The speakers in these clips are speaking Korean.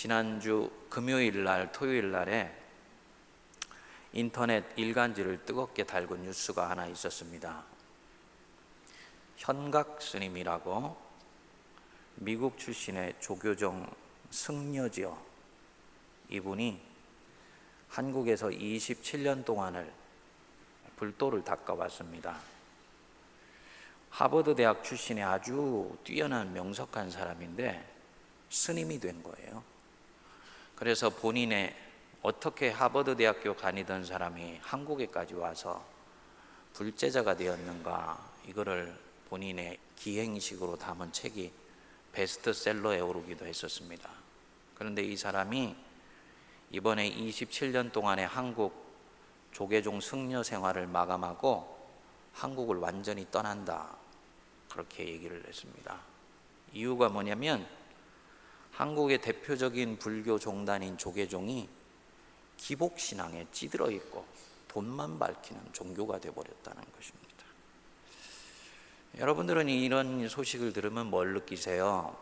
지난주 금요일 날, 토요일 날에 인터넷 일간지를 뜨겁게 달군 뉴스가 하나 있었습니다. 현각 스님이라고 미국 출신의 조교종 승려지요. 이분이 한국에서 27년 동안을 불도를 닦아왔습니다. 하버드 대학 출신의 아주 뛰어난 명석한 사람인데 스님이 된 거예요. 그래서 본인의 어떻게 하버드 대학교 다니던 사람이 한국에까지 와서 불제자가 되었는가, 이거를 본인의 기행식으로 담은 책이 베스트셀러에 오르기도 했었습니다. 그런데 이 사람이 이번에 27년 동안의 한국 조계종 승려 생활을 마감하고 한국을 완전히 떠난다, 그렇게 얘기를 했습니다. 이유가 뭐냐면 한국의 대표적인 불교 종단인 조계종이 기복신앙에 찌들어 있고 돈만 밝히는 종교가 되어버렸다는 것입니다. 여러분들은 이런 소식을 들으면 뭘 느끼세요?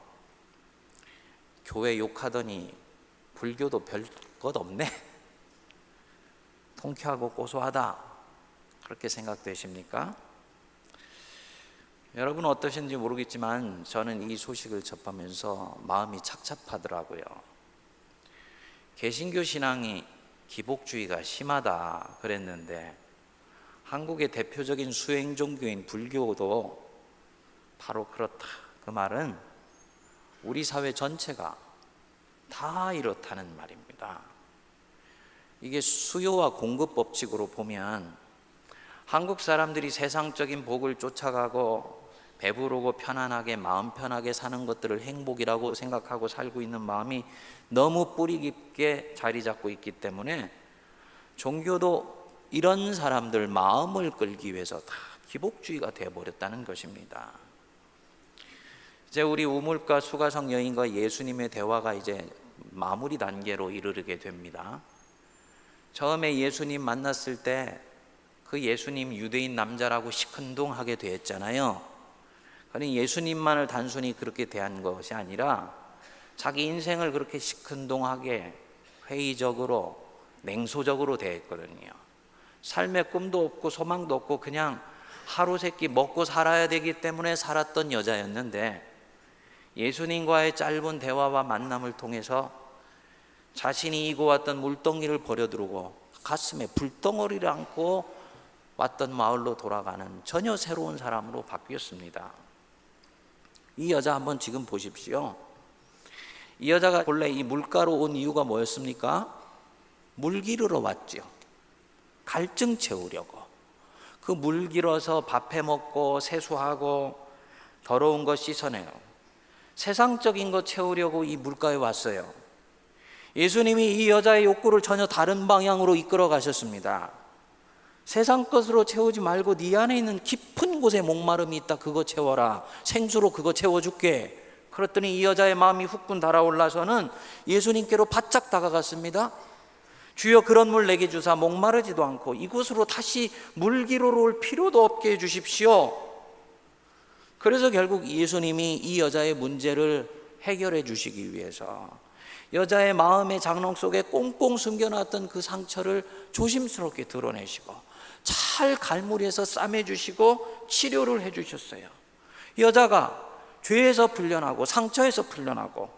교회 욕하더니 불교도 별 것 없네? 통쾌하고 고소하다, 그렇게 생각되십니까? 여러분 어떠신지 모르겠지만 저는 이 소식을 접하면서 마음이 착잡하더라고요. 개신교 신앙이 기복주의가 심하다 그랬는데 한국의 대표적인 수행 종교인 불교도 바로 그렇다, 그 말은 우리 사회 전체가 다 이렇다는 말입니다. 이게 수요와 공급 법칙으로 보면 한국 사람들이 세상적인 복을 쫓아가고 배부르고 편안하게 마음 편하게 사는 것들을 행복이라고 생각하고 살고 있는 마음이 너무 뿌리 깊게 자리 잡고 있기 때문에 종교도 이런 사람들 마음을 끌기 위해서 다 기복주의가 되어버렸다는 것입니다. 이제 우리 우물가 수가성 여인과 예수님의 대화가 이제 마무리 단계로 이르게 됩니다. 처음에 예수님 만났을 때 그 예수님 유대인 남자라고 시큰둥하게 되었잖아요. 그러니 예수님만을 단순히 그렇게 대한 것이 아니라 자기 인생을 그렇게 시큰둥하게 회의적으로 냉소적으로 대했거든요. 삶의 꿈도 없고 소망도 없고 그냥 하루 세끼 먹고 살아야 되기 때문에 살았던 여자였는데 예수님과의 짧은 대화와 만남을 통해서 자신이 이고 왔던 물덩이를 버려두고 가슴에 불덩어리를 안고 왔던 마을로 돌아가는 전혀 새로운 사람으로 바뀌었습니다. 이 여자 한번 지금 보십시오. 이 여자가 본래 이 물가로 온 이유가 뭐였습니까? 물 기르러 왔죠. 갈증 채우려고. 그 물 길어서 밥해 먹고 세수하고 더러운 거 씻어내요. 세상적인 거 채우려고 이 물가에 왔어요. 예수님이 이 여자의 욕구를 전혀 다른 방향으로 이끌어 가셨습니다. 세상 것으로 채우지 말고 네 안에 있는 깊은 곳에 목마름이 있다, 그거 채워라. 생수로 그거 채워줄게. 그랬더니 이 여자의 마음이 후끈 달아올라서는 예수님께로 바짝 다가갔습니다. 주여, 그런 물 내게 주사 목마르지도 않고 이곳으로 다시 물 기르러 올 필요도 없게 해주십시오. 그래서 결국 예수님이 이 여자의 문제를 해결해 주시기 위해서 여자의 마음의 장롱 속에 꽁꽁 숨겨놨던 그 상처를 조심스럽게 드러내시고 잘 갈무리해서 싸매주시고 치료를 해주셨어요. 여자가 죄에서 풀려나고 상처에서 풀려나고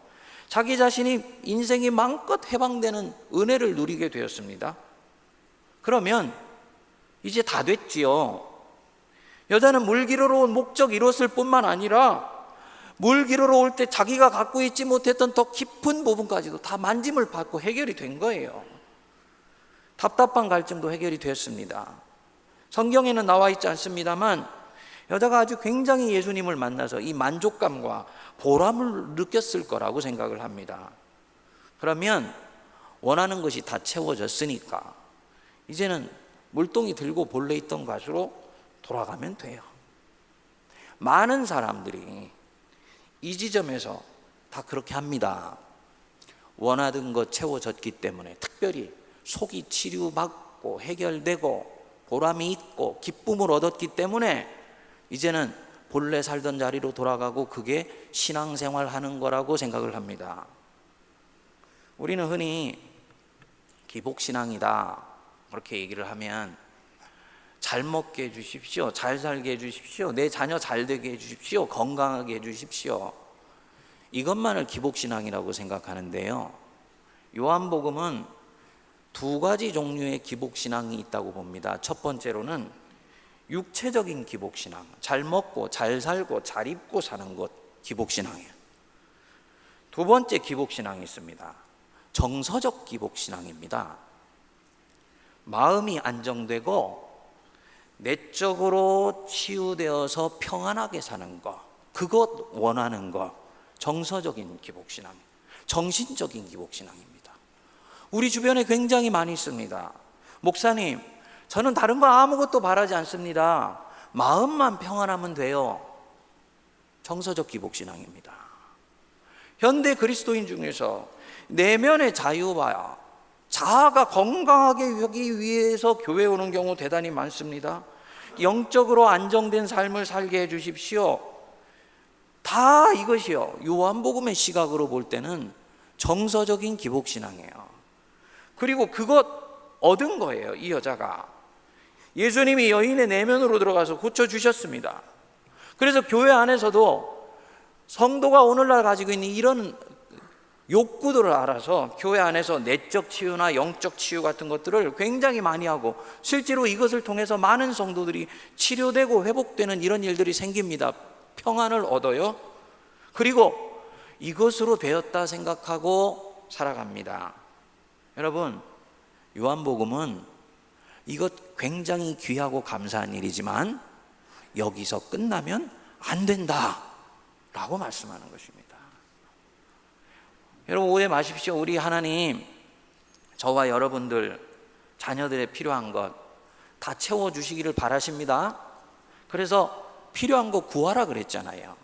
자기 자신이 인생이 마음껏 해방되는 은혜를 누리게 되었습니다. 그러면 이제 다 됐지요. 여자는 물 기르러 온 목적 이뤘을 뿐만 아니라 물 기르러 올 때 자기가 갖고 있지 못했던 더 깊은 부분까지도 다 만짐을 받고 해결이 된 거예요. 답답한 갈증도 해결이 됐습니다. 성경에는 나와 있지 않습니다만 여자가 아주 굉장히 예수님을 만나서 이 만족감과 보람을 느꼈을 거라고 생각을 합니다. 그러면 원하는 것이 다 채워졌으니까 이제는 물동이 들고 본래 있던 곳으로 돌아가면 돼요. 많은 사람들이 이 지점에서 다 그렇게 합니다. 원하던 것 채워졌기 때문에, 특별히 속이 치료받고 해결되고 보람이 있고 기쁨을 얻었기 때문에 이제는 본래 살던 자리로 돌아가고 그게 신앙생활 하는 거라고 생각을 합니다. 우리는 흔히 기복신앙이다 그렇게 얘기를 하면 잘 먹게 해주십시오, 잘 살게 해주십시오, 내 자녀 잘 되게 해주십시오, 건강하게 해주십시오, 이것만을 기복신앙이라고 생각하는데요, 요한복음은 두 가지 종류의 기복신앙이 있다고 봅니다. 첫 번째로는 육체적인 기복신앙, 잘 먹고 잘 살고 잘 입고 사는 것 기복신앙이에요. 두 번째 기복신앙이 있습니다. 정서적 기복신앙입니다. 마음이 안정되고 내적으로 치유되어서 평안하게 사는 것, 그것 원하는 것, 정서적인 기복신앙, 정신적인 기복신앙입니다. 우리 주변에 굉장히 많이 있습니다. 목사님, 저는 다른 거 아무것도 바라지 않습니다. 마음만 평안하면 돼요. 정서적 기복신앙입니다. 현대 그리스도인 중에서 내면의 자유와 자아가 건강하게 하기 위해서 교회에 오는 경우 대단히 많습니다. 영적으로 안정된 삶을 살게 해주십시오. 다 이것이요, 요한복음의 시각으로 볼 때는 정서적인 기복신앙이에요. 그리고 그것 얻은 거예요. 이 여자가 예수님이 여인의 내면으로 들어가서 고쳐주셨습니다. 그래서 교회 안에서도 성도가 오늘날 가지고 있는 이런 욕구들을 알아서 교회 안에서 내적 치유나 영적 치유 같은 것들을 굉장히 많이 하고, 실제로 이것을 통해서 많은 성도들이 치료되고 회복되는 이런 일들이 생깁니다. 평안을 얻어요. 그리고 이것으로 되었다 생각하고 살아갑니다. 여러분, 요한복음은 이것 굉장히 귀하고 감사한 일이지만 여기서 끝나면 안 된다 라고 말씀하는 것입니다. 여러분, 오해 마십시오. 우리 하나님 저와 여러분들 자녀들의 필요한 것 다 채워주시기를 바라십니다. 그래서 필요한 거 구하라 그랬잖아요.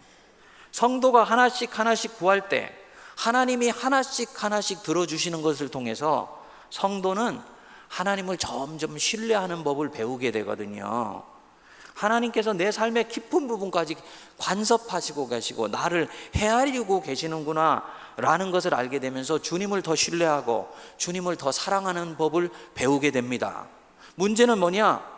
성도가 하나씩 하나씩 구할 때 하나님이 하나씩 하나씩 들어주시는 것을 통해서 성도는 하나님을 점점 신뢰하는 법을 배우게 되거든요. 하나님께서 내 삶의 깊은 부분까지 간섭하시고 계시고 나를 헤아리고 계시는구나 라는 것을 알게 되면서 주님을 더 신뢰하고 주님을 더 사랑하는 법을 배우게 됩니다. 문제는 뭐냐?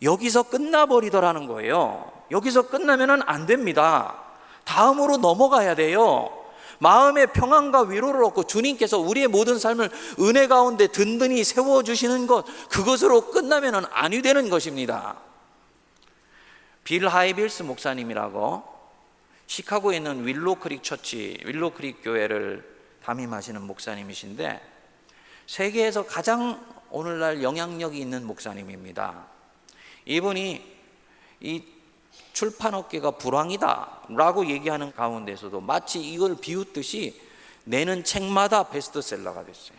여기서 끝나버리더라는 거예요. 여기서 끝나면 안 됩니다. 다음으로 넘어가야 돼요. 마음의 평안과 위로를 얻고 주님께서 우리의 모든 삶을 은혜 가운데 든든히 세워주시는 것, 그것으로 끝나면 아니 되는 것입니다. 빌 하이빌스 목사님이라고 시카고에 있는 윌로크릭 처치, 윌로크릭 교회를 담임하시는 목사님이신데 세계에서 가장 오늘날 영향력이 있는 목사님입니다. 이분이 이 출판업계가 불황이다 라고 얘기하는 가운데서도 마치 이걸 비웃듯이 내는 책마다 베스트셀러가 됐어요.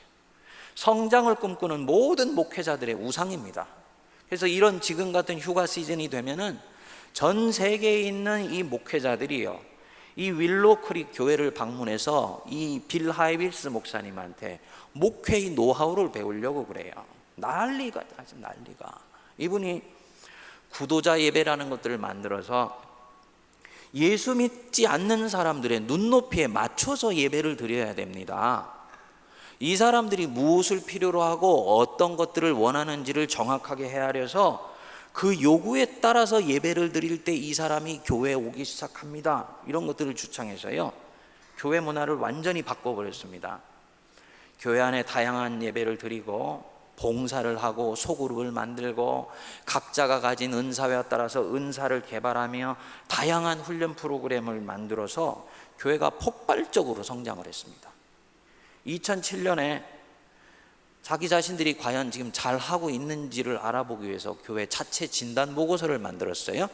성장을 꿈꾸는 모든 목회자들의 우상입니다. 그래서 이런 지금 같은 휴가 시즌이 되면은 전 세계에 있는 이 목회자들이요, 이 윌로크릭 교회를 방문해서 이 빌 하이빌스 목사님한테 목회의 노하우를 배우려고 그래요. 난리가 아주 난리가. 이분이 구도자 예배라는 것들을 만들어서 예수 믿지 않는 사람들의 눈높이에 맞춰서 예배를 드려야 됩니다. 이 사람들이 무엇을 필요로 하고 어떤 것들을 원하는지를 정확하게 헤아려서 그 요구에 따라서 예배를 드릴 때 이 사람이 교회에 오기 시작합니다. 이런 것들을 주창해서요, 교회 문화를 완전히 바꿔버렸습니다. 교회 안에 다양한 예배를 드리고 봉사를 하고 소그룹을 만들고 각자가 가진 은사에 따라서 은사를 개발하며 다양한 훈련 프로그램을 만들어서 교회가 폭발적으로 성장을 했습니다. 2007년에 자기 자신들이 과연 지금 잘하고 있는지를 알아보기 위해서 교회 자체 진단 보고서를 만들었어요.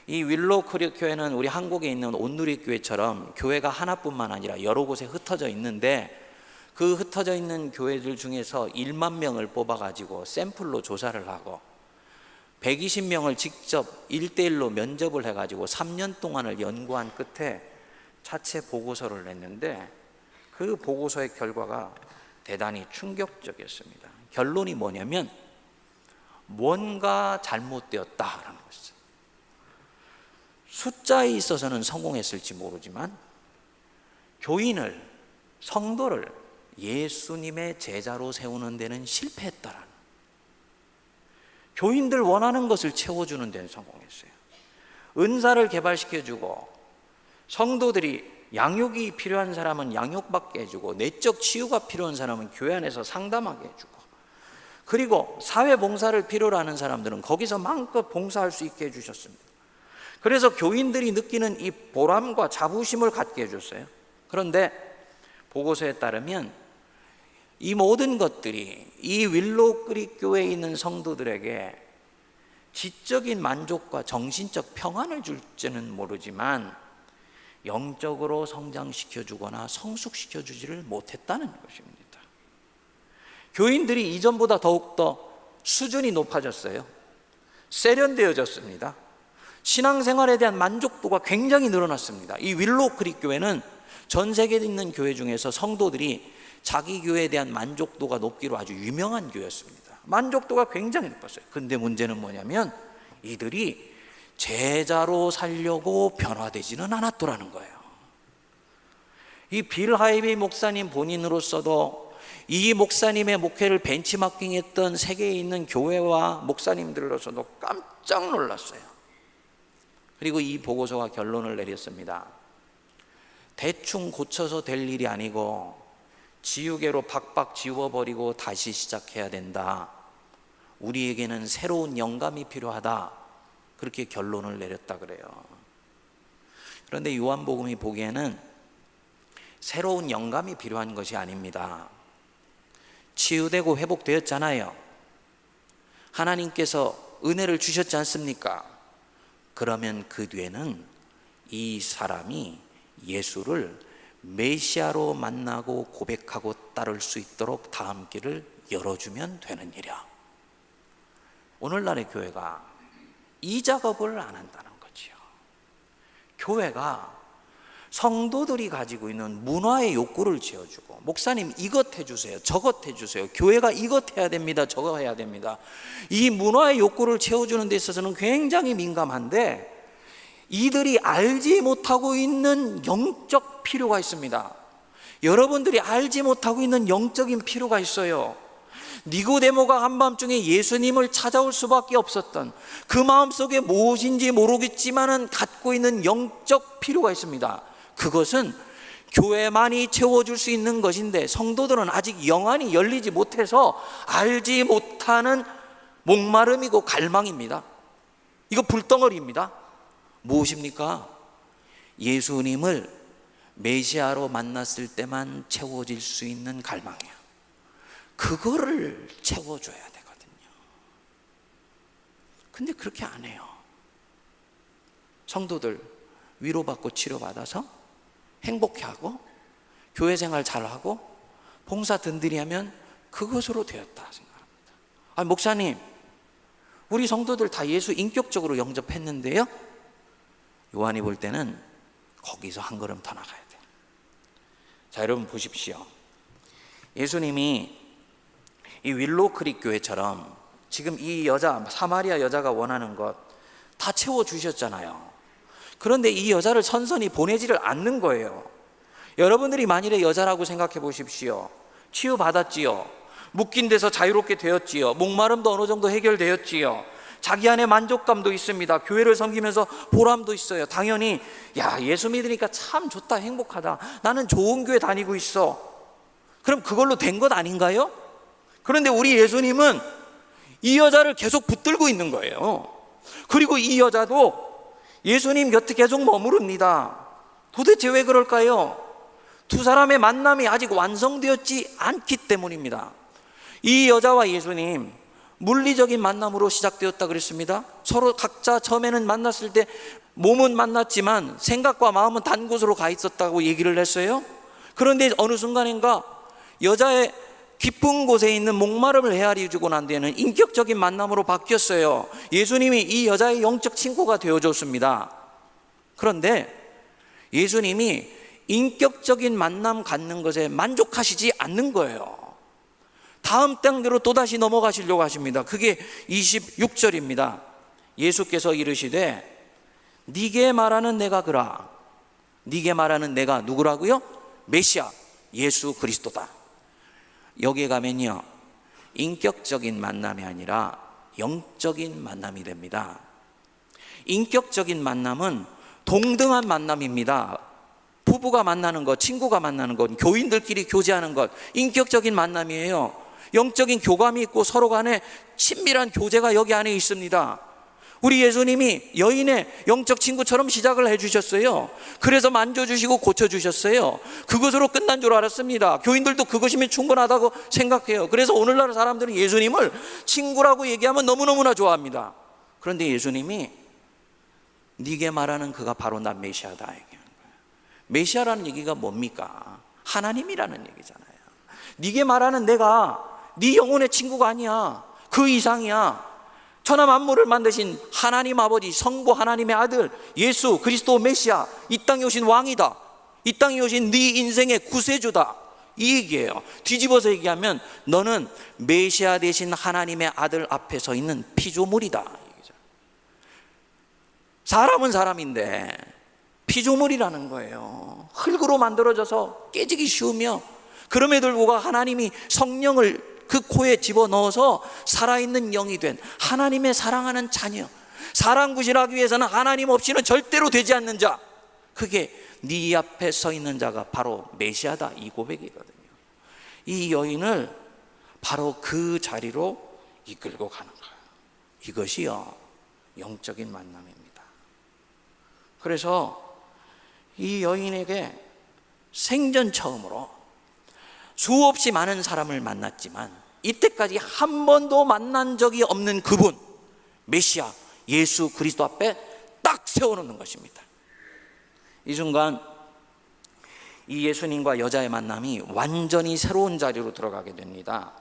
이 윌로크릭 교회는 우리 한국에 있는 온누리교회처럼 교회가 하나뿐만 아니라 여러 곳에 흩어져 있는데 그 흩어져 있는 교회들 중에서 1만 명을 뽑아가지고 샘플로 조사를 하고 120명을 직접 1대1로 면접을 해가지고 3년 동안을 연구한 끝에 자체 보고서를 냈는데 그 보고서의 결과가 대단히 충격적이었습니다. 결론이 뭐냐면 뭔가 잘못되었다라는 것이죠. 숫자에 있어서는 성공했을지 모르지만 교인을, 성도를 예수님의 제자로 세우는 데는 실패했다라는, 교인들 원하는 것을 채워주는 데는 성공했어요. 은사를 개발시켜주고, 성도들이 양육이 필요한 사람은 양육받게 해주고, 내적 치유가 필요한 사람은 교회 안에서 상담하게 해주고, 그리고 사회봉사를 필요로 하는 사람들은 거기서 마음껏 봉사할 수 있게 해주셨습니다. 그래서 교인들이 느끼는 이 보람과 자부심을 갖게 해줬어요. 그런데 보고서에 따르면 이 모든 것들이 이 윌로우 크릭 교회에 있는 성도들에게 지적인 만족과 정신적 평안을 줄지는 모르지만 영적으로 성장시켜주거나 성숙시켜주지를 못했다는 것입니다. 교인들이 이전보다 더욱더 수준이 높아졌어요. 세련되어졌습니다. 신앙생활에 대한 만족도가 굉장히 늘어났습니다. 이 윌로우 크릭 교회는 전 세계에 있는 교회 중에서 성도들이 자기 교회에 대한 만족도가 높기로 아주 유명한 교회였습니다. 만족도가 굉장히 높았어요. 근데 문제는 뭐냐면 이들이 제자로 살려고 변화되지는 않았더라는 거예요. 이 빌 하이비 목사님 본인으로서도 이 목사님의 목회를 벤치마킹했던 세계에 있는 교회와 목사님들로서도 깜짝 놀랐어요. 그리고 이 보고서가 결론을 내렸습니다. 대충 고쳐서 될 일이 아니고 지우개로 박박 지워버리고 다시 시작해야 된다. 우리에게는 새로운 영감이 필요하다. 그렇게 결론을 내렸다 그래요. 그런데 요한복음이 보기에는 새로운 영감이 필요한 것이 아닙니다. 치유되고 회복되었잖아요. 하나님께서 은혜를 주셨지 않습니까? 그러면 그 뒤에는 이 사람이 예수를 메시아로 만나고 고백하고 따를 수 있도록 다음 길을 열어주면 되는 일이야. 오늘날의 교회가 이 작업을 안 한다는 거지요. 교회가 성도들이 가지고 있는 문화의 욕구를 채워주고, 목사님 이것 해주세요, 저것 해주세요, 교회가 이것 해야 됩니다, 저거 해야 됩니다, 이 문화의 욕구를 채워주는 데 있어서는 굉장히 민감한데 이들이 알지 못하고 있는 영적 필요가 있습니다. 여러분들이 알지 못하고 있는 영적인 필요가 있어요. 니고데모가 한밤중에 예수님을 찾아올 수밖에 없었던 그 마음속에 무엇인지 모르겠지만은 갖고 있는 영적 필요가 있습니다. 그것은 교회만이 채워줄 수 있는 것인데 성도들은 아직 영안이 열리지 못해서 알지 못하는 목마름이고 갈망입니다. 이거 불덩어리입니다. 무엇입니까? 예수님을 메시아로 만났을 때만 채워질 수 있는 갈망이에요. 그거를 채워줘야 되거든요. 근데 그렇게 안 해요. 성도들 위로받고 치료받아서 행복해하고 교회 생활 잘하고 봉사 든든히 하면 그것으로 되었다 생각합니다. 아, 목사님 우리 성도들 다 예수 인격적으로 영접했는데요? 요한이 볼 때는 거기서 한 걸음 더 나가야 돼요. 자, 여러분 보십시오. 예수님이 이 윌로우 크릭 교회처럼 지금 이 여자, 사마리아 여자가 원하는 것 다 채워주셨잖아요. 그런데 이 여자를 선선히 보내지를 않는 거예요. 여러분들이 만일에 여자라고 생각해 보십시오. 치유받았지요. 묶인 데서 자유롭게 되었지요. 목마름도 어느 정도 해결되었지요. 자기 안에 만족감도 있습니다. 교회를 섬기면서 보람도 있어요. 당연히 야, 예수 믿으니까 참 좋다, 행복하다, 나는 좋은 교회 다니고 있어. 그럼 그걸로 된 것 아닌가요? 그런데 우리 예수님은 이 여자를 계속 붙들고 있는 거예요. 그리고 이 여자도 예수님 곁에 계속 머무릅니다. 도대체 왜 그럴까요? 두 사람의 만남이 아직 완성되었지 않기 때문입니다. 이 여자와 예수님 물리적인 만남으로 시작되었다 그랬습니다. 서로 각자 처음에는 만났을 때 몸은 만났지만 생각과 마음은 단 곳으로 가 있었다고 얘기를 했어요. 그런데 어느 순간인가 여자의 깊은 곳에 있는 목마름을 헤아려 주고 난 뒤에는 인격적인 만남으로 바뀌었어요. 예수님이 이 여자의 영적 친구가 되어줬습니다. 그런데 예수님이 인격적인 만남 갖는 것에 만족하시지 않는 거예요. 다음 단계로 또다시 넘어가시려고 하십니다. 그게 26절입니다. 예수께서 이르시되 네게 말하는 내가 그라. 네게 말하는 내가 누구라고요? 메시아 예수 그리스도다. 여기에 가면요, 인격적인 만남이 아니라 영적인 만남이 됩니다. 인격적인 만남은 동등한 만남입니다. 부부가 만나는 것, 친구가 만나는 것, 교인들끼리 교제하는 것, 인격적인 만남이에요. 영적인 교감이 있고 서로 간에 친밀한 교제가 여기 안에 있습니다. 우리 예수님이 여인의 영적 친구처럼 시작을 해주셨어요. 그래서 만져주시고 고쳐주셨어요. 그것으로 끝난 줄 알았습니다. 교인들도 그것이면 충분하다고 생각해요. 그래서 오늘날 사람들은 예수님을 친구라고 얘기하면 너무너무나 좋아합니다. 그런데 예수님이 네게 말하는 그가 바로 나 메시아다 얘기하는 거예요. 메시아라는 얘기가 뭡니까? 하나님이라는 얘기잖아요. 네게 말하는 내가 네 영혼의 친구가 아니야. 그 이상이야. 천하 만물을 만드신 하나님 아버지, 성부 하나님의 아들 예수 그리스도 메시아, 이 땅에 오신 왕이다. 이 땅에 오신 네 인생의 구세주다. 이 얘기예요. 뒤집어서 얘기하면 너는 메시아 되신 하나님의 아들 앞에 서 있는 피조물이다. 사람은 사람인데 피조물이라는 거예요. 흙으로 만들어져서 깨지기 쉬우며, 그럼에도 불구하고 하나님이 성령을 그 코에 집어넣어서 살아있는 영이 된 하나님의 사랑하는 자녀, 사랑 구실하기 위해서는 하나님 없이는 절대로 되지 않는 자, 그게 네 앞에 서 있는 자가 바로 메시아다, 이 고백이거든요. 이 여인을 바로 그 자리로 이끌고 가는 거예요. 이것이요, 영적인 만남입니다. 그래서 이 여인에게 생전 처음으로 수없이 많은 사람을 만났지만 이때까지 한 번도 만난 적이 없는 그분, 메시아 예수 그리스도 앞에 딱 세워놓는 것입니다. 이 순간 이 예수님과 여자의 만남이 완전히 새로운 자리로 들어가게 됩니다.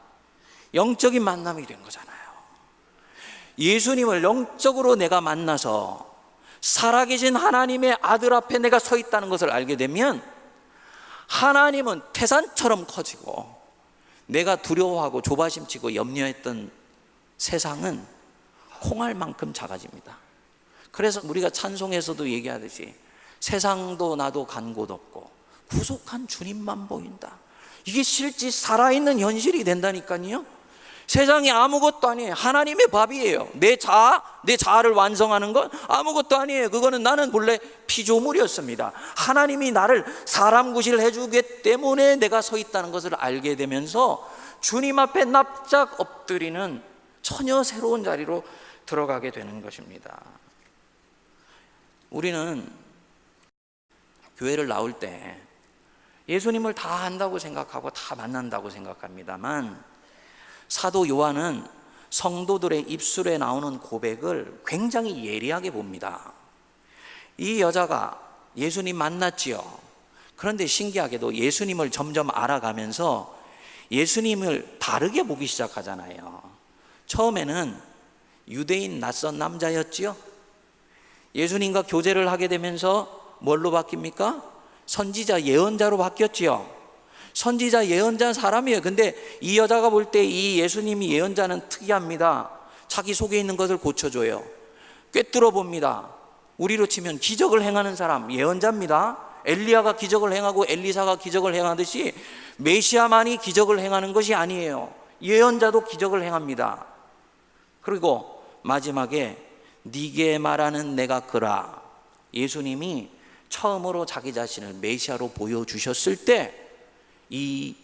영적인 만남이 된 거잖아요. 예수님을 영적으로 내가 만나서 살아계신 하나님의 아들 앞에 내가 서 있다는 것을 알게 되면 하나님은 태산처럼 커지고, 내가 두려워하고 조바심치고 염려했던 세상은 콩알만큼 작아집니다. 그래서 우리가 찬송에서도 얘기하듯이 세상도 나도 간 곳 없고 구속한 주님만 보인다. 이게 실제 살아있는 현실이 된다니까요. 세상이 아무것도 아니에요. 하나님의 밥이에요. 내 자아를 완성하는 건 아무것도 아니에요. 그거는 나는 본래 피조물이었습니다. 하나님이 나를 사람 구실을 해주기 때문에 내가 서 있다는 것을 알게 되면서 주님 앞에 납작 엎드리는 전혀 새로운 자리로 들어가게 되는 것입니다. 우리는 교회를 나올 때 예수님을 다 안다고 생각하고 다 만난다고 생각합니다만, 사도 요한은 성도들의 입술에 나오는 고백을 굉장히 예리하게 봅니다. 이 여자가 예수님 만났지요. 그런데 신기하게도 예수님을 점점 알아가면서 예수님을 다르게 보기 시작하잖아요. 처음에는 유대인 낯선 남자였지요. 예수님과 교제를 하게 되면서 뭘로 바뀝니까? 선지자 예언자로 바뀌었지요. 선지자 예언자 사람이에요. 근데 이 여자가 볼 때 이 예수님이 예언자는 특이합니다. 자기 속에 있는 것을 고쳐줘요. 꿰뚫어 봅니다. 우리로 치면 기적을 행하는 사람, 예언자입니다. 엘리야가 기적을 행하고 엘리사가 기적을 행하듯이 메시아만이 기적을 행하는 것이 아니에요. 예언자도 기적을 행합니다. 그리고 마지막에 네게 말하는 내가 그라, 예수님이 처음으로 자기 자신을 메시아로 보여주셨을 때 이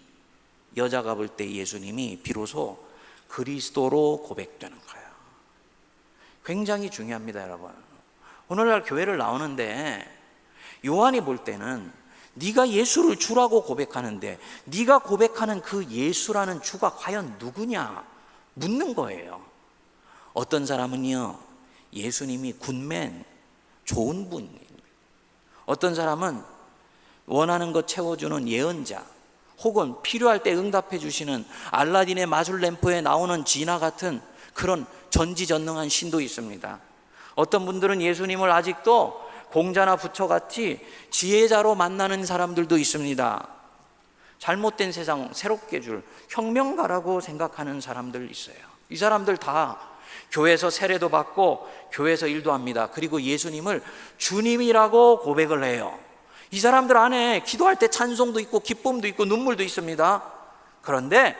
여자가 볼 때 예수님이 비로소 그리스도로 고백되는 거예요. 굉장히 중요합니다, 여러분. 오늘날 교회를 나오는데 요한이 볼 때는 네가 예수를 주라고 고백하는데 네가 고백하는 그 예수라는 주가 과연 누구냐 묻는 거예요. 어떤 사람은요, 예수님이 굿맨, 좋은 분입니다. 어떤 사람은 원하는 것 채워주는 예언자, 혹은 필요할 때 응답해 주시는 알라딘의 마술 램프에 나오는 진화 같은 그런 전지전능한 신도 있습니다. 어떤 분들은 예수님을 아직도 공자나 부처같이 지혜자로 만나는 사람들도 있습니다. 잘못된 세상 새롭게 줄 혁명가라고 생각하는 사람들 있어요. 이 사람들 다 교회에서 세례도 받고 교회에서 일도 합니다. 그리고 예수님을 주님이라고 고백을 해요. 이 사람들 안에 기도할 때 찬송도 있고 기쁨도 있고 눈물도 있습니다. 그런데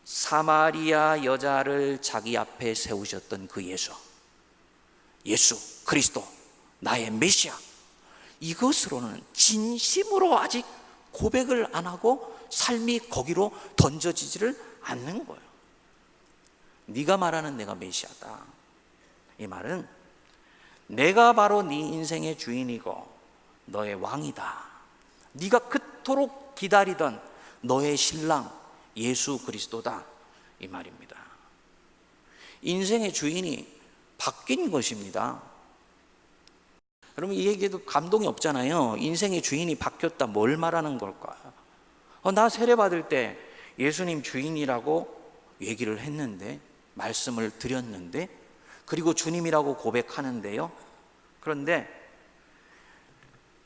사마리아 여자를 자기 앞에 세우셨던 그 예수 그리스도 나의 메시아, 이것으로는 진심으로 아직 고백을 안 하고 삶이 거기로 던져지지를 않는 거예요. 네가 말하는 내가 메시아다, 이 말은 내가 바로 네 인생의 주인이고 너의 왕이다, 네가 그토록 기다리던 너의 신랑 예수 그리스도다, 이 말입니다. 인생의 주인이 바뀐 것입니다. 여러분, 이 얘기에도 감동이 없잖아요. 인생의 주인이 바뀌었다, 뭘 말하는 걸까요? 나 세례받을 때 예수님 주인이라고 얘기를 했는데, 말씀을 드렸는데, 그리고 주님이라고 고백하는데요. 그런데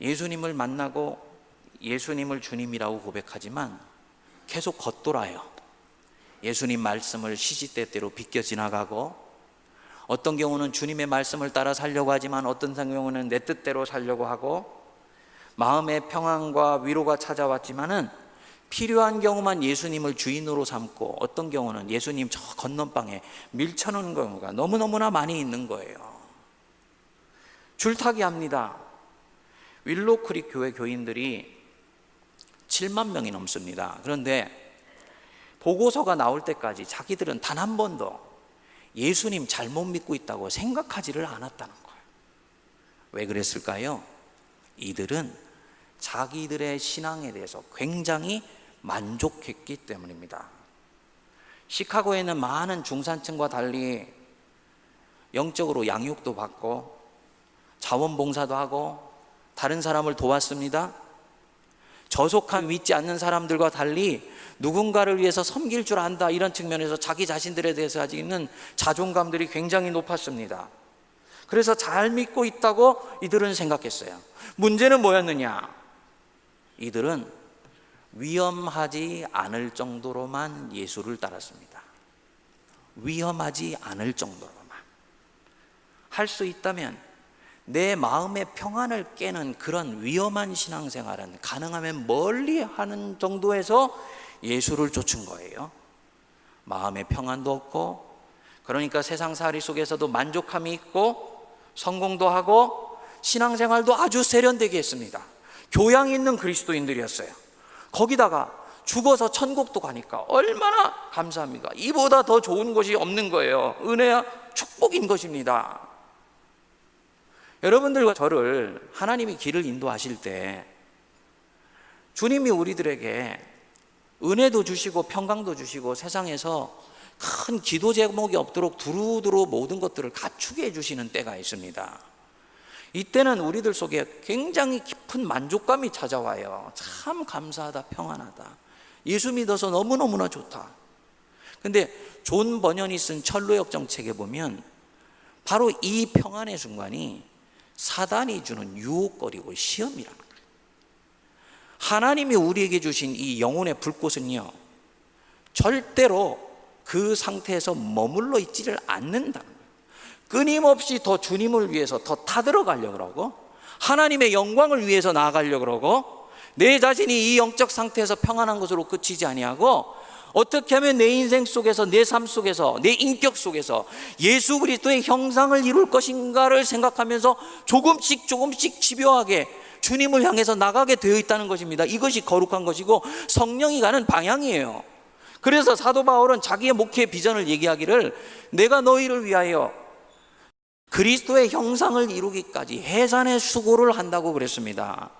예수님을 만나고 예수님을 주님이라고 고백하지만 계속 겉돌아요. 예수님 말씀을 시시때때로 비껴 지나가고, 어떤 경우는 주님의 말씀을 따라 살려고 하지만 어떤 경우는 내 뜻대로 살려고 하고, 마음의 평안과 위로가 찾아왔지만은 필요한 경우만 예수님을 주인으로 삼고, 어떤 경우는 예수님 저 건넌방에 밀쳐놓은 경우가 너무너무나 많이 있는 거예요. 줄타기 합니다. 윌로크릭 교회 교인들이 7만 명이 넘습니다. 그런데 보고서가 나올 때까지 자기들은 단 한 번도 예수님 잘못 믿고 있다고 생각하지를 않았다는 거예요. 왜 그랬을까요? 이들은 자기들의 신앙에 대해서 굉장히 만족했기 때문입니다. 시카고에는 많은 중산층과 달리 영적으로 양육도 받고 자원봉사도 하고 다른 사람을 도왔습니다. 저속한 믿지 않는 사람들과 달리 누군가를 위해서 섬길 줄 안다, 이런 측면에서 자기 자신들에 대해서 가지고 있는 자존감들이 굉장히 높았습니다. 그래서 잘 믿고 있다고 이들은 생각했어요. 문제는 뭐였느냐? 이들은 위험하지 않을 정도로만 예수를 따랐습니다. 위험하지 않을 정도로만. 할 수 있다면 내 마음의 평안을 깨는 그런 위험한 신앙생활은 가능하면 멀리 하는 정도에서 예수를 쫓은 거예요. 마음의 평안도 없고, 그러니까 세상살이 속에서도 만족함이 있고 성공도 하고 신앙생활도 아주 세련되게 했습니다. 교양 있는 그리스도인들이었어요. 거기다가 죽어서 천국도 가니까 얼마나 감사합니까? 이보다 더 좋은 것이 없는 거예요. 은혜야 축복인 것입니다. 여러분들과 저를 하나님이 길을 인도하실 때 주님이 우리들에게 은혜도 주시고 평강도 주시고 세상에서 큰 기도 제목이 없도록 두루두루 모든 것들을 갖추게 해주시는 때가 있습니다. 이때는 우리들 속에 굉장히 깊은 만족감이 찾아와요. 참 감사하다, 평안하다, 예수 믿어서 너무너무나 좋다. 근데 존 버년이 쓴 철로역 정책에 보면 바로 이 평안의 순간이 사단이 주는 유혹거리고 시험이라는 거예요. 하나님이 우리에게 주신 이 영혼의 불꽃은요, 절대로 그 상태에서 머물러 있지를 않는다는 거예요. 끊임없이 더 주님을 위해서 더 타들어가려고 그러고, 하나님의 영광을 위해서 나아가려고 그러고, 내 자신이 이 영적 상태에서 평안한 것으로 그치지 아니하고 어떻게 하면 내 인생 속에서, 내 삶 속에서, 내 인격 속에서 예수 그리스도의 형상을 이룰 것인가를 생각하면서 조금씩 집요하게 주님을 향해서 나가게 되어 있다는 것입니다. 이것이 거룩한 것이고 성령이 가는 방향이에요. 그래서 사도 바울은 자기의 목회의 비전을 얘기하기를, 내가 너희를 위하여 그리스도의 형상을 이루기까지 해산의 수고를 한다고 그랬습니다.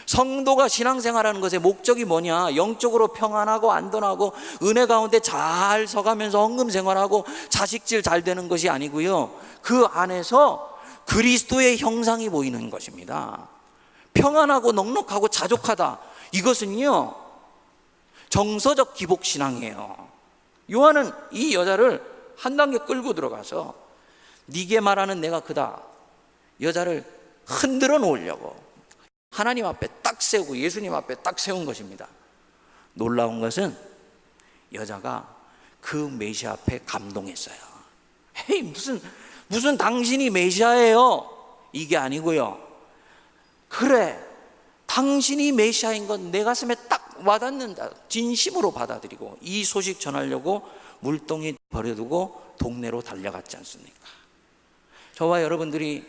성도가 신앙생활하는 것의 목적이 뭐냐? 영적으로 평안하고 안전하고 은혜 가운데 잘 서가면서 헌금 생활하고 자식질 잘 되는 것이 아니고요, 그 안에서 그리스도의 형상이 보이는 것입니다. 평안하고 넉넉하고 자족하다, 이것은요 정서적 기복신앙이에요. 요한은 이 여자를 한 단계 끌고 들어가서 네게 말하는 내가 그다, 여자를 흔들어 놓으려고 하나님 앞에 딱 세우고 예수님 앞에 딱 세운 것입니다. 놀라운 것은 여자가 그 메시아 앞에 감동했어요. 헤이, 무슨 당신이 메시아예요, 이게 아니고요, 그래 당신이 메시아인 건 내 가슴에 딱 와닿는다, 진심으로 받아들이고 이 소식 전하려고 물동이 버려두고 동네로 달려갔지 않습니까? 저와 여러분들이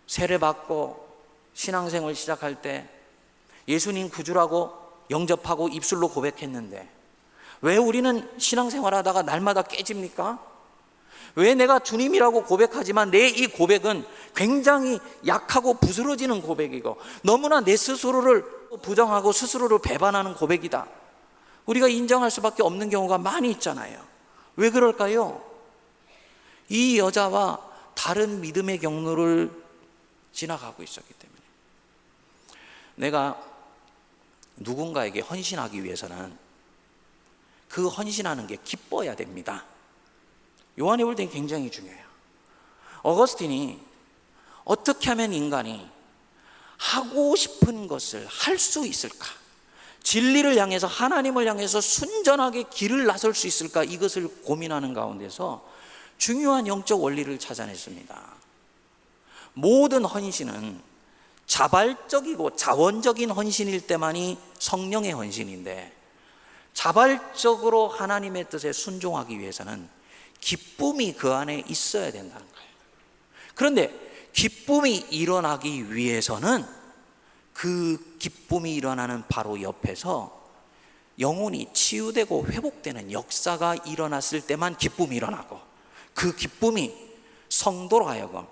세례받고 신앙생활 시작할 때 예수님 구주라고 영접하고 입술로 고백했는데 왜 우리는 신앙생활 하다가 날마다 깨집니까? 왜 내가 주님이라고 고백하지만 내 이 고백은 굉장히 약하고 부스러지는 고백이고 너무나 내 스스로를 부정하고 스스로를 배반하는 고백이다, 우리가 인정할 수밖에 없는 경우가 많이 있잖아요. 왜 그럴까요? 이 여자와 다른 믿음의 경로를 지나가고 있었기 때문에. 내가 누군가에게 헌신하기 위해서는 그 헌신하는 게 기뻐야 됩니다. 요한의 볼 때는 굉장히 중요해요. 어거스틴이 어떻게 하면 인간이 하고 싶은 것을 할 수 있을까, 진리를 향해서 하나님을 향해서 순전하게 길을 나설 수 있을까, 이것을 고민하는 가운데서 중요한 영적 원리를 찾아냈습니다. 모든 헌신은 자발적이고 자원적인 헌신일 때만이 성령의 헌신인데 자발적으로 하나님의 뜻에 순종하기 위해서는 기쁨이 그 안에 있어야 된다는 거예요. 그런데 기쁨이 일어나기 위해서는 그 기쁨이 일어나는 바로 옆에서 영혼이 치유되고 회복되는 역사가 일어났을 때만 기쁨이 일어나고, 그 기쁨이 성도로 하여금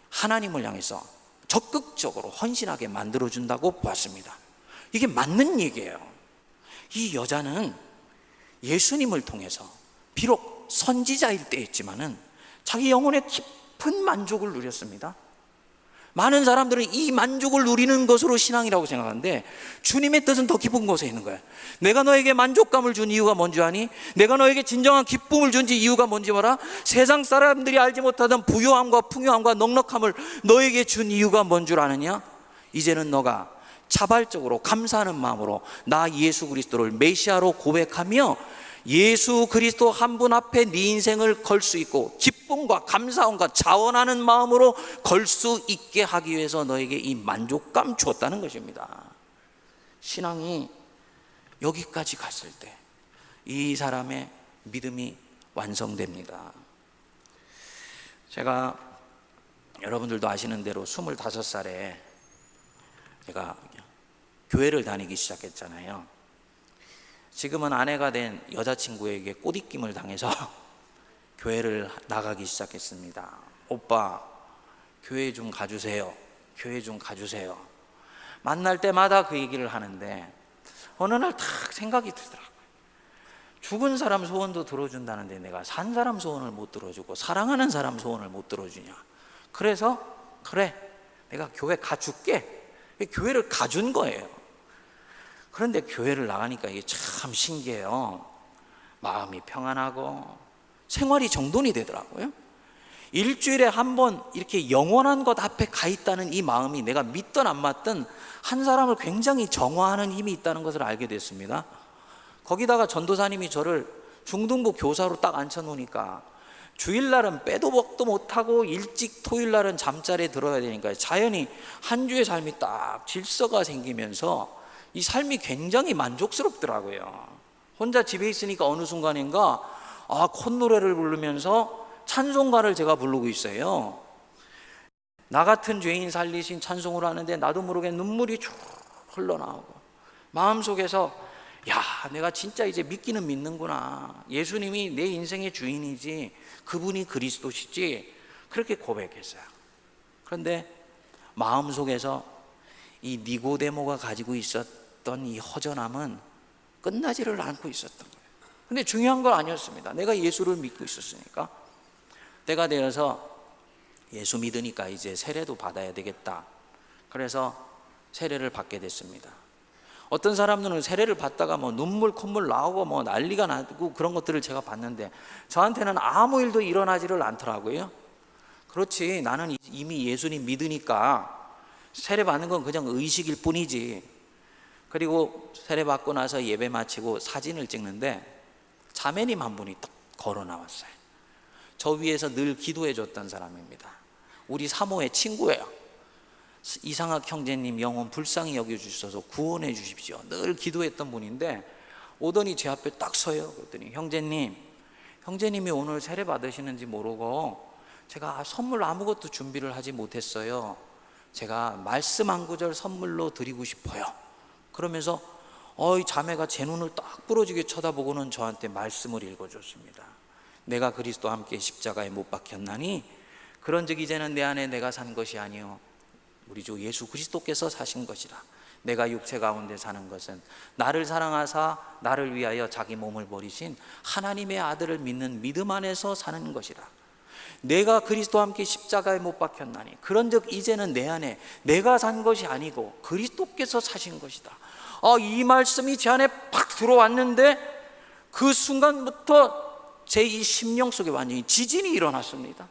하나님을 향해서 적극적으로 헌신하게 만들어준다고 보았습니다. 이게 맞는 얘기예요. 이 여자는 예수님을 통해서 비록 선지자일 때였지만은 자기 영혼의 깊은 만족을 누렸습니다. 많은 사람들은 이 만족을 누리는 것으로 신앙이라고 생각하는데 주님의 뜻은 더 깊은 곳에 있는 거예요. 내가 너에게 만족감을 준 이유가 뭔지 아니? 내가 너에게 진정한 기쁨을 준 이유가 뭔지 알아? 세상 사람들이 알지 못하던 부요함과 풍요함과 넉넉함을 너에게 준 이유가 뭔 줄 아느냐? 이제는 너가 자발적으로 감사하는 마음으로 나 예수 그리스도를 메시아로 고백하며 예수 그리스도 한 분 앞에 네 인생을 걸 수 있고 기쁨과 감사함과 자원하는 마음으로 걸 수 있게 하기 위해서 너에게 이 만족감 줬다는 것입니다. 신앙이 여기까지 갔을 때 이 사람의 믿음이 완성됩니다. 제가 여러분들도 아시는 대로 25살에 제가 교회를 다니기 시작했잖아요. 지금은 아내가 된 여자친구에게 꼬리낌을 당해서 교회를 나가기 시작했습니다. 오빠, 교회 좀 가주세요. 교회 좀 가주세요. 만날 때마다 그 얘기를 하는데 어느 날 딱 생각이 들더라고요. 죽은 사람 소원도 들어준다는데 내가 산 사람 소원을 못 들어주고 사랑하는 사람 소원을 못 들어주냐. 그래서 그래, 내가 교회 가줄게. 교회를 가준 거예요. 그런데 교회를 나가니까 이게 참 신기해요. 마음이 평안하고 생활이 정돈이 되더라고요. 일주일에 한 번 이렇게 영원한 것 앞에 가 있다는 이 마음이 내가 믿든 안 맞든 한 사람을 굉장히 정화하는 힘이 있다는 것을 알게 됐습니다. 거기다가 전도사님이 저를 중등부 교사로 딱 앉혀놓으니까 주일날은 빼도 먹도 못하고 일찍 토요일날은 잠자리에 들어야 되니까 자연히 한 주의 삶이 딱 질서가 생기면서 이 삶이 굉장히 만족스럽더라고요. 혼자 집에 있으니까 어느 순간인가 콧노래를 부르면서 찬송가를 제가 부르고 있어요. 나 같은 죄인 살리신 찬송을 하는데 나도 모르게 눈물이 쭉 흘러나오고 마음속에서 야, 내가 진짜 이제 믿기는 믿는구나. 예수님이 내 인생의 주인이지, 그분이 그리스도시지, 그렇게 고백했어요. 그런데 마음속에서 이 니고데모가 가지고 있었던 이 허전함은 끝나지를 않고 있었던 거예요. 근데 중요한 건 아니었습니다. 내가 예수를 믿고 있었으니까. 때가 되어서 예수 믿으니까 이제 세례도 받아야 되겠다. 그래서 세례를 받게 됐습니다. 어떤 사람들은 세례를 받다가 눈물 콧물 나오고 난리가 나고 그런 것들을 제가 봤는데 저한테는 아무 일도 일어나지를 않더라고요. 그렇지, 나는 이미 예수님 믿으니까 세례 받는 건 그냥 의식일 뿐이지. 그리고 세례 받고 나서 예배 마치고 사진을 찍는데 자매님 한 분이 딱 걸어 나왔어요. 저 위에서 늘 기도해 줬던 사람입니다. 우리 사모의 친구예요. 이상학 형제님 영혼 불쌍히 여겨주셔서 구원해 주십시오. 늘 기도했던 분인데 오더니 제 앞에 딱 서요. 그랬더니 형제님이 오늘 세례 받으시는지 모르고 제가 선물 아무것도 준비를 하지 못했어요. 제가 말씀 한 구절 선물로 드리고 싶어요. 그러면서 자매가 제 눈을 딱 부러지게 쳐다보고는 저한테 말씀을 읽어줬습니다. 내가 그리스도와 함께 십자가에 못 박혔나니 그런즉 이제는 내 안에 내가 산 것이 아니요 우리 주 예수 그리스도께서 사신 것이라. 내가 육체 가운데 사는 것은 나를 사랑하사 나를 위하여 자기 몸을 버리신 하나님의 아들을 믿는 믿음 안에서 사는 것이라. 내가 그리스도와 함께 십자가에 못 박혔나니 그런즉 이제는 내 안에 내가 산 것이 아니고 그리스도께서 사신 것이다. 이 말씀이 제 안에 팍 들어왔는데 그 순간부터 제 이 심령 속에 완전히 지진이 일어났습니다.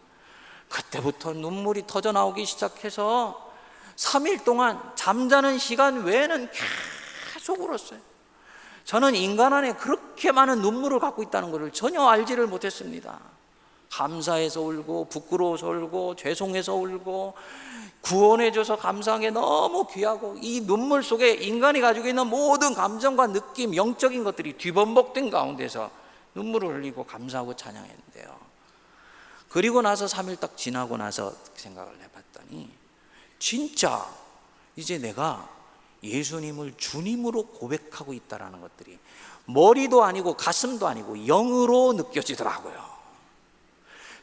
그때부터 눈물이 터져 나오기 시작해서 3일 동안 잠자는 시간 외에는 계속 울었어요. 저는 인간 안에 그렇게 많은 눈물을 갖고 있다는 것을 전혀 알지를 못했습니다. 감사해서 울고 부끄러워서 울고 죄송해서 울고 구원해줘서 감사한 게 너무 귀하고 이 눈물 속에 인간이 가지고 있는 모든 감정과 느낌, 영적인 것들이 뒤범벅된 가운데서 눈물을 흘리고 감사하고 찬양했는데요. 그리고 나서 3일 딱 지나고 나서 생각을 해봤더니 진짜 이제 내가 예수님을 주님으로 고백하고 있다는 것들이 머리도 아니고 가슴도 아니고 영으로 느껴지더라고요.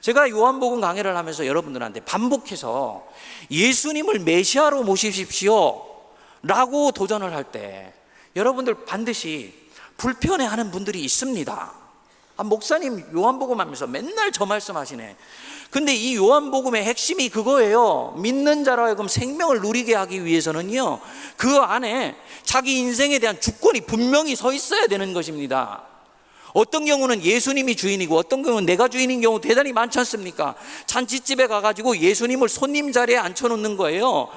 제가 요한복음 강해를 하면서 여러분들한테 반복해서 예수님을 메시아로 모시십시오 라고 도전을 할 때 여러분들 반드시 불편해하는 분들이 있습니다. 목사님 요한복음 하면서 맨날 저 말씀하시네. 근데 이 요한복음의 핵심이 그거예요. 믿는 자로 하여금 생명을 누리게 하기 위해서는요, 그 안에 자기 인생에 대한 주권이 분명히 서 있어야 되는 것입니다. 어떤 경우는 예수님이 주인이고 어떤 경우는 내가 주인인 경우 대단히 많지 않습니까? 잔치집에 가가지고 예수님을 손님 자리에 앉혀놓는 거예요.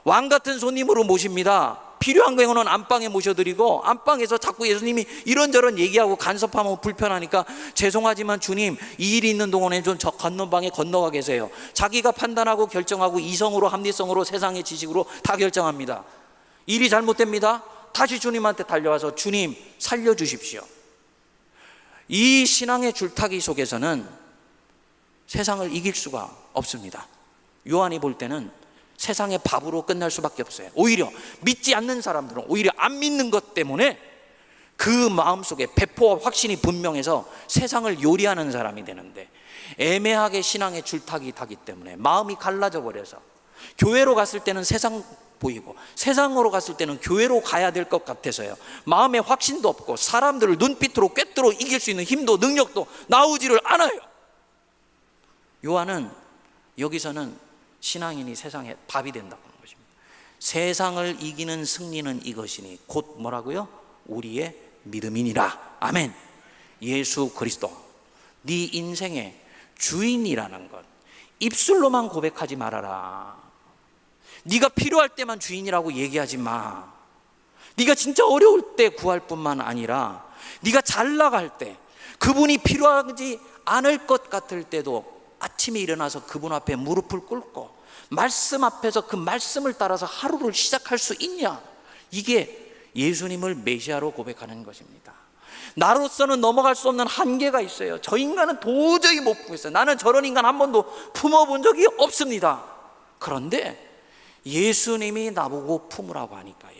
왕 같은 손님으로 모십니다. 필요한 경우는 안방에 모셔드리고 안방에서 자꾸 예수님이 이런저런 얘기하고 간섭하면 불편하니까 죄송하지만 주님 이 일이 있는 동안에 좀 저 건너방에 건너가 계세요. 자기가 판단하고 결정하고 이성으로 합리성으로 세상의 지식으로 다 결정합니다. 일이 잘못됩니다. 다시 주님한테 달려와서 주님 살려주십시오. 이 신앙의 줄타기 속에서는 세상을 이길 수가 없습니다. 요한이 볼 때는 세상의 밥으로 끝날 수밖에 없어요. 오히려 믿지 않는 사람들은 오히려 안 믿는 것 때문에 그 마음속에 배포와 확신이 분명해서 세상을 요리하는 사람이 되는데 애매하게 신앙의 줄타기 타기 때문에 마음이 갈라져 버려서 교회로 갔을 때는 세상 보이고 세상으로 갔을 때는 교회로 가야 될 것 같아서요, 마음에 확신도 없고 사람들을 눈빛으로 꿰뚫어 이길 수 있는 힘도 능력도 나오지를 않아요. 요한은 여기서는 신앙인이 세상의 밥이 된다고 하는 것입니다. 세상을 이기는 승리는 이것이니 곧 뭐라고요? 우리의 믿음이니라. 아멘. 예수 그리스도 네 인생의 주인이라는 것 입술로만 고백하지 말아라. 네가 필요할 때만 주인이라고 얘기하지 마. 네가 진짜 어려울 때 구할 뿐만 아니라 네가 잘 나갈 때, 그분이 필요하지 않을 것 같을 때도 아침에 일어나서 그분 앞에 무릎을 꿇고 말씀 앞에서 그 말씀을 따라서 하루를 시작할 수 있냐? 이게 예수님을 메시아로 고백하는 것입니다. 나로서는 넘어갈 수 없는 한계가 있어요. 저 인간은 도저히 못 품겠어요. 나는 저런 인간 한 번도 품어본 적이 없습니다. 그런데 예수님이 나보고 품으라고 하니까요,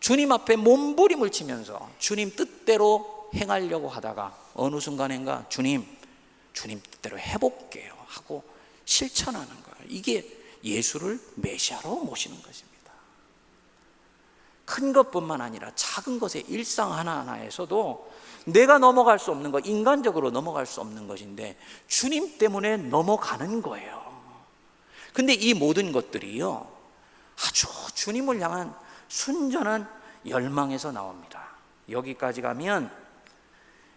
주님 앞에 몸부림을 치면서 주님 뜻대로 행하려고 하다가 어느 순간인가 주님 뜻대로 해볼게요 하고 실천하는 거예요. 이게 예수를 메시아로 모시는 것입니다. 큰 것뿐만 아니라 작은 것의 일상 하나하나에서도 내가 넘어갈 수 없는 것, 인간적으로 넘어갈 수 없는 것인데 주님 때문에 넘어가는 거예요. 근데 이 모든 것들이요, 아주 주님을 향한 순전한 열망에서 나옵니다. 여기까지 가면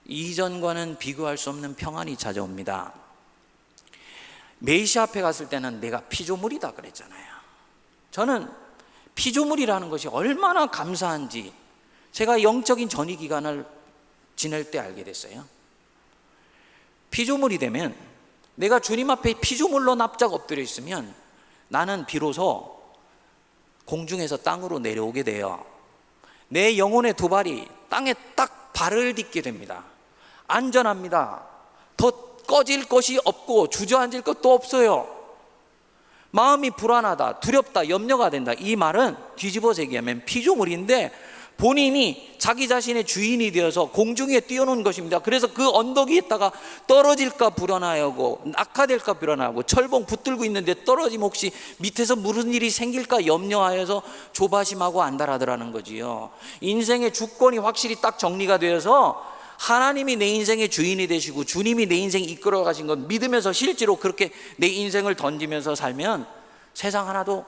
이전과는 비교할 수 없는 평안이 찾아옵니다. 메시아 앞에 갔을 때는 내가 피조물이다 그랬잖아요. 저는 피조물이라는 것이 얼마나 감사한지 제가 영적인 전이 기간을 지낼 때 알게 됐어요. 피조물이 되면, 내가 주님 앞에 피조물로 납작 엎드려 있으면 나는 비로소 공중에서 땅으로 내려오게 돼요. 내 영혼의 두 발이 땅에 딱 발을 딛게 됩니다. 안전합니다. 더 꺼질 것이 없고 주저앉을 것도 없어요. 마음이 불안하다, 두렵다, 염려가 된다. 이 말은 뒤집어서 얘기하면 피조물인데 본인이 자기 자신의 주인이 되어서 공중에 뛰어놓은 것입니다. 그래서 그 언덕 위에 있다가 떨어질까 불안하고 낙하될까 불안하고 철봉 붙들고 있는데 떨어지면 혹시 밑에서 무슨 일이 생길까 염려하여서 조바심하고 안달하더라는 거지요. 인생의 주권이 확실히 딱 정리가 되어서 하나님이 내 인생의 주인이 되시고 주님이 내 인생 이끌어 가신 것 믿으면서 실제로 그렇게 내 인생을 던지면서 살면 세상 하나도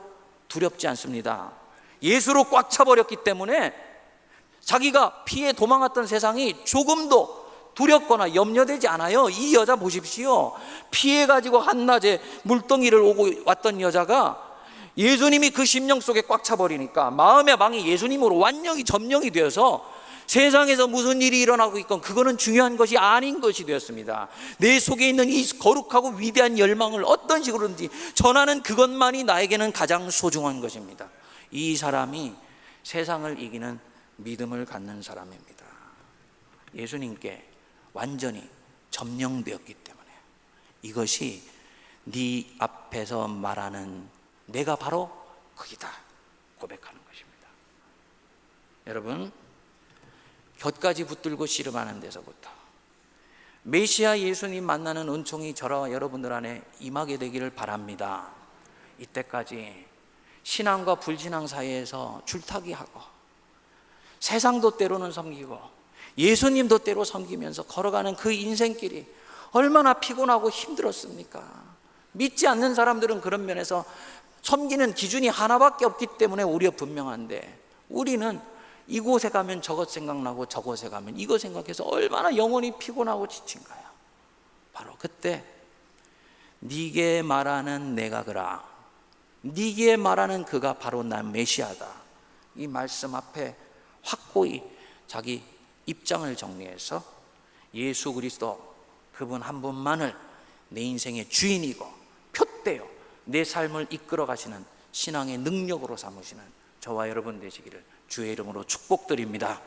두렵지 않습니다. 예수로 꽉 차버렸기 때문에 자기가 피해 도망갔던 세상이 조금도 두렵거나 염려되지 않아요. 이 여자 보십시오. 피해가지고 한낮에 물덩이를 오고 왔던 여자가 예수님이 그 심령 속에 꽉 차버리니까 마음의 방이 예수님으로 완전히 점령이 되어서 세상에서 무슨 일이 일어나고 있건 그거는 중요한 것이 아닌 것이 되었습니다. 내 속에 있는 이 거룩하고 위대한 열망을 어떤 식으로든지 전하는 그것만이 나에게는 가장 소중한 것입니다. 이 사람이 세상을 이기는 믿음을 갖는 사람입니다. 예수님께 완전히 점령되었기 때문에 이것이 네 앞에서 말하는 내가 바로 그이다 고백하는 것입니다. 여러분, 곁까지 붙들고 씨름하는 데서부터 메시아 예수님 만나는 은총이 저와 여러분들 안에 임하게 되기를 바랍니다. 이때까지 신앙과 불신앙 사이에서 줄타기하고 세상도 때로는 섬기고 예수님도 때로 섬기면서 걸어가는 그 인생길이 얼마나 피곤하고 힘들었습니까? 믿지 않는 사람들은 그런 면에서 섬기는 기준이 하나밖에 없기 때문에 우리가 분명한데 우리는 이곳에 가면 저것 생각나고 저곳에 가면 이거 생각해서 얼마나 영혼이 피곤하고 지친가요? 바로 그때 네게 말하는 내가 그라, 네게 말하는 그가 바로 난 메시아다, 이 말씀 앞에 확고히 자기 입장을 정리해서 예수 그리스도 그분 한 분만을 내 인생의 주인이고 표대요 내 삶을 이끌어 가시는 신앙의 능력으로 삼으시는 저와 여러분 되시기를 주의 이름으로 축복드립니다.